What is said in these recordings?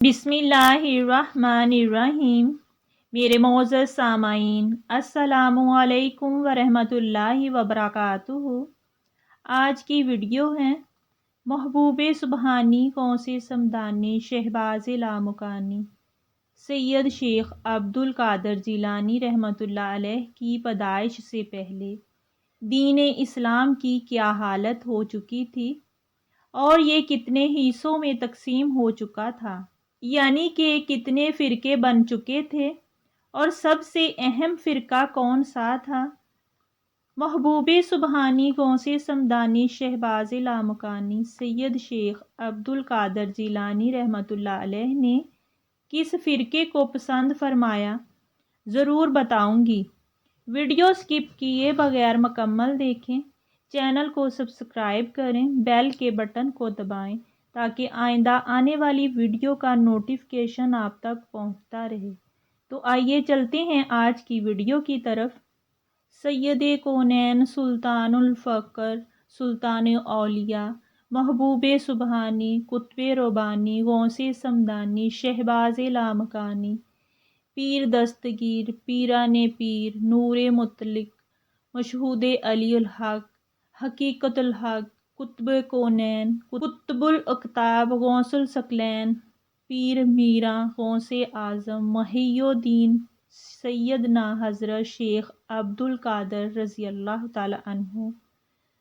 बिस्मिल्लाहिर्रहमानिर्रहीम। मेरे मोअज़्ज़ज़ सामाईन, अस्सलामु अलैकुम वरहमतुल्लाहि वबरकातुहू। आज की वीडियो है महबूब सुबहानी कौसे समदानी शहबाज़ लामुकानी सैयद शेख अब्दुल कादर जिलानी रहमतुल्लाह अलैह की पैदाइश से पहले दीन इस्लाम की क्या हालत हो चुकी थी और ये कितने हिस्सों में तकसीम हो चुका था, यानी कि कितने फ़िरके बन चुके थे और सबसे अहम फ़िरका कौन सा था। महबूब सुबहानी गौसे समदानी शहबाज़ लामुकानी सैयद शेख अब्दुल कादर जिलानी रहमतुल्लाह अलैह ने किस फ़िरके को पसंद फरमाया, ज़रूर बताऊंगी। वीडियो स्किप किए बगैर मुकम्मल देखें। चैनल को सब्सक्राइब करें, बेल के बटन को दबाएं ताकि आइंदा आने वाली वीडियो का नोटिफिकेशन आप तक पहुंचता रहे। तो आइए चलते हैं आज की वीडियो की तरफ। सैयद कौनैन सुल्तानुल फ़क्र सुल्तान औलिया महबूब सुबहानी कुतुब रब्बानी गौसे समदानी शहबाज़ लामकानी पीर दस्तगीर पीराने पीर नूरे मुतलिक मशहूद अलीउल हक हकीकतुल हक कुतुब कौनैन कुतुबुल अक़ताब गौसुल सकलैन पीर मीरा गौसे आज़म महियुद्दीन सैयदना हज़रत शेख अब्दुल कादर रज़ी अल्लाह ताला अन्हु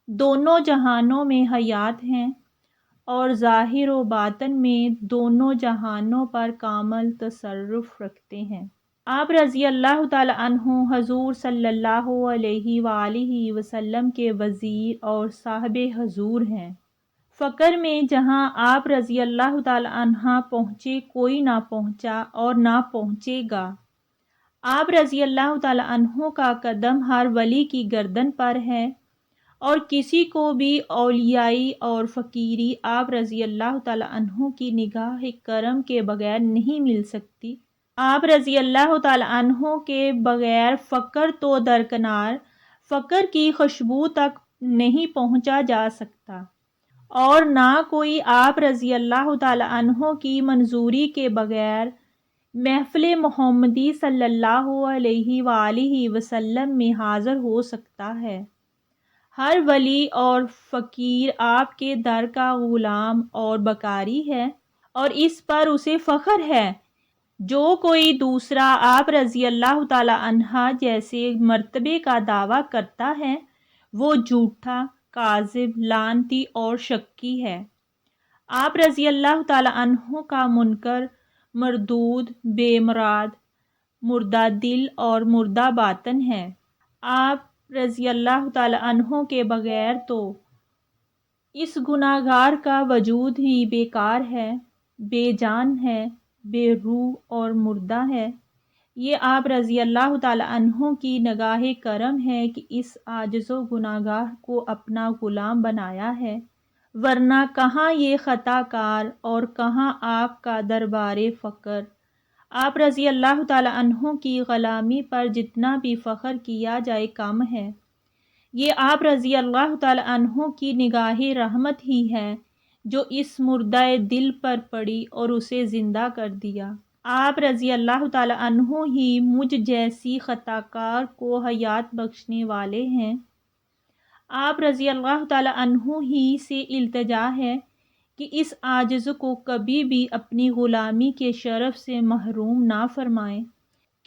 दोनों जहानों में हयात हैं और ज़ाहिर व बातन में दोनों जहानों पर कामल तसर्रुफ़ रखते हैं। आप रज़ी अल्लाह ताला अन्हु हजूर सल्लल्लाहु अलैहि वालिहि वसल्लम के वज़ीर और साहिब हजूर हैं। फ़क्र में जहाँ आप रज़ी अल्लाह ताला अन्हा पहुँचे कोई ना पहुँचा और ना पहुँचेगा। आप रज़ी अल्लाह ताला अन्हु का कदम हर वली की गर्दन पर है और किसी को भी औलियाई और फ़कीरी आप रज़ी अल्लाह ताला अन्हु की निगाह करम के बगैर नहीं मिल सकती। आप रज़ी अल्लाह ताला अन्हु के बगैर फ़क्र तो दरकनार, फ़क्र की खुशबू तक नहीं पहुँचा जा सकता और ना कोई आप रज़ी अल्लाह ताला अन्हु की मंजूरी के बगैर महफ़िल मोहम्मदी सल्लल्लाहु अलैहि वालिहि वसल्लम में हाज़िर हो सकता है। हर वली और फ़कीर आपके दर का ग़ुलाम और बकारी है और इस पर उसे फ़ख्र है। जो कोई दूसरा आप रज़ी अल्लाह ताला अन्हा जैसे मर्तबे का दावा करता है वो झूठा, काज़िब, लानती और शक्की है। आप रज़ी अल्लाह ताला अन्हु का मुनकर, मरदूद, बेमुराद, मुर्दा दिल और मुर्दा बातन है। आप रज़ी अल्लाह ताला अन्हु के बगैर तो इस गुनाहगार का वजूद ही बेकार है, बेजान है, बेरूह और मुर्दा है। ये आप रज़ी अल्लाह ताला अन्हु की निगाह करम है कि इस आजिज़ो गुनाहगार को अपना ग़ुलाम बनाया है, वरना कहाँ ये ख़ताकार और कहाँ आपका दरबारे फ़क्र। आप रज़ी अल्लाह ताला अन्हु की ग़ुलामी पर जितना भी फ़ख्र किया जाए कम है। ये आप रज़ी अल्लाह ताला अन्हु की निगाह रहमत ही है जो इस मुर्दाए दिल पर पड़ी और उसे ज़िंदा कर दिया। आप रज़ी अल्लाह ताला अन्हु ही मुझ जैसी ख़ताकार को हयात बख्शने वाले हैं। आप रज़ी अल्लाह ताला अन्हु ही से इल्तिजा है कि इस आजिज़ को कभी भी अपनी ग़ुलामी के शरफ़ से महरूम ना फरमाएं,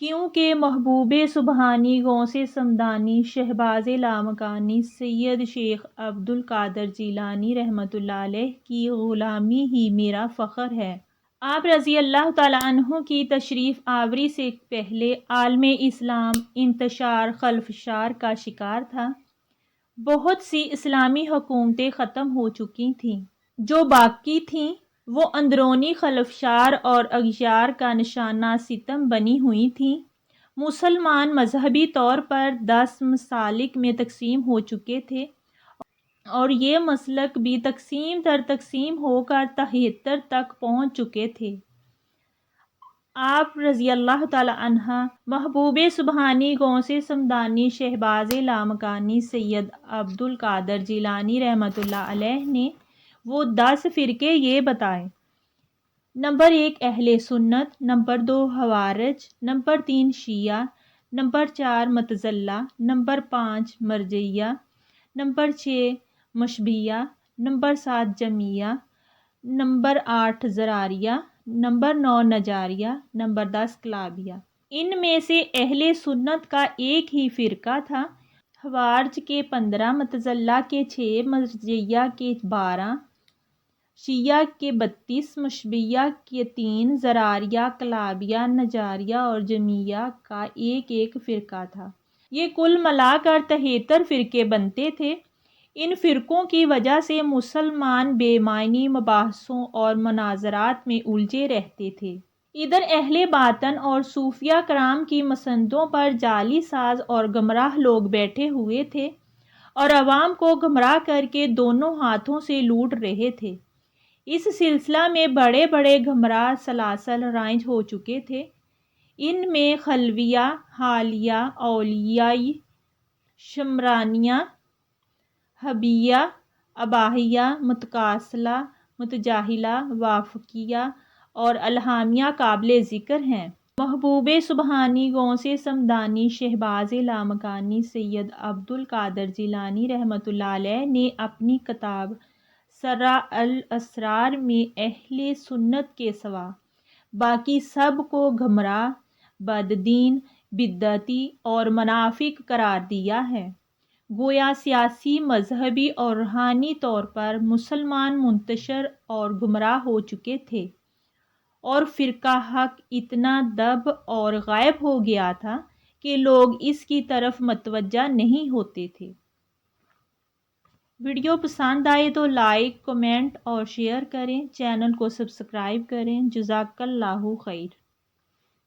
क्योंकि महबूब सुबहानी गौसे समदानी शहबाज़ लामकानी सैयद शेख अब्दुल कादर जिलानी रहमतुल्लाह अलैह की ग़ुलामी ही मेरा फ़ख्र है। आप रज़ी अल्लाह ताला अन्हु की तशरीफ़ आवरी से पहले आलम इस्लाम इंतशार खल्फशार का शिकार था। बहुत सी इस्लामी हुकूमतें ख़त्म हो चुकी थीं, जो बाकी थीं वो अंदरूनी खल्फशार और अग़यार का निशाना सितम बनी हुई थीं। मुसलमान मजहबी तौर पर 10 मसालिक में तकसीम हो चुके थे और ये मसलक भी तकसीम दर तकसीम होकर 73 तक पहुँच चुके थे। आप रज़ी अल्लाह ताला अन्हा महबूब सुबहानी गौसे समदानी शहबाज़ लामकानी सैयद अब्दुल कादर जिलानी रहमतुल्लाह अलैह ने वो 10 फ़िरके ये बताए। نمبر 1 اہل سنت، نمبر 2 خوارج، نمبر 3 شیعہ، نمبر 4 معتزلہ، نمبر 5 مرجئیہ، نمبر 6 مشبیہ، نمبر 7 جمیہ، نمبر 8 زراریہ، نمبر 9 نجاریہ، نمبر 10 کلابیہ۔ ان میں سے اہل سنت کا ایک ہی فرقہ تھا، خوارج کے 15، معتزلہ کے 6، مرجئیہ کے 12، شیعہ کے 32، مشبیہ کے 3، زراریہ، کلابیہ، نجاریہ اور جمیہ کا ایک ایک فرقہ تھا۔ یہ کل ملا کر 73 فرقے بنتے تھے۔ ان فرقوں کی وجہ سے مسلمان بے معنی مباحثوں اور مناظرات میں الجھے رہتے تھے۔ ادھر اہل باطن اور صوفیہ کرام کی مسندوں پر جعلی ساز اور گمراہ لوگ بیٹھے ہوئے تھے اور عوام کو گمراہ کر کے دونوں ہاتھوں سے لوٹ رہے تھے۔ اس سلسلہ میں بڑے بڑے گمراہ سلاسل رائج ہو چکے تھے۔ ان میں خلویہ، حالیہ، اولیائی، شمرانیہ، حبیہ، اباہیہ، متکاسلہ، متجاہلہ، وافقیہ اور الہامیہ قابل ذکر ہیں۔ محبوب سبحانی، غوث صمدانی، شہباز لامکانی، سید عبد القادر جیلانی رحمۃ اللہ علیہ نے اپنی کتاب سرا الاسرار میں اہل سنت کے سوا باقی سب کو گمراہ، بددین، بدعتی اور منافق قرار دیا ہے۔ گویا سیاسی، مذہبی اور روحانی طور پر مسلمان منتشر اور گمراہ ہو چکے تھے اور فرقہ حق اتنا دب اور غائب ہو گیا تھا کہ لوگ اس کی طرف متوجہ نہیں ہوتے تھے۔ ویڈیو پسند آئے تو لائک، کمنٹ اور شیئر کریں، چینل کو سبسکرائب کریں۔ جزاک اللہ خیر۔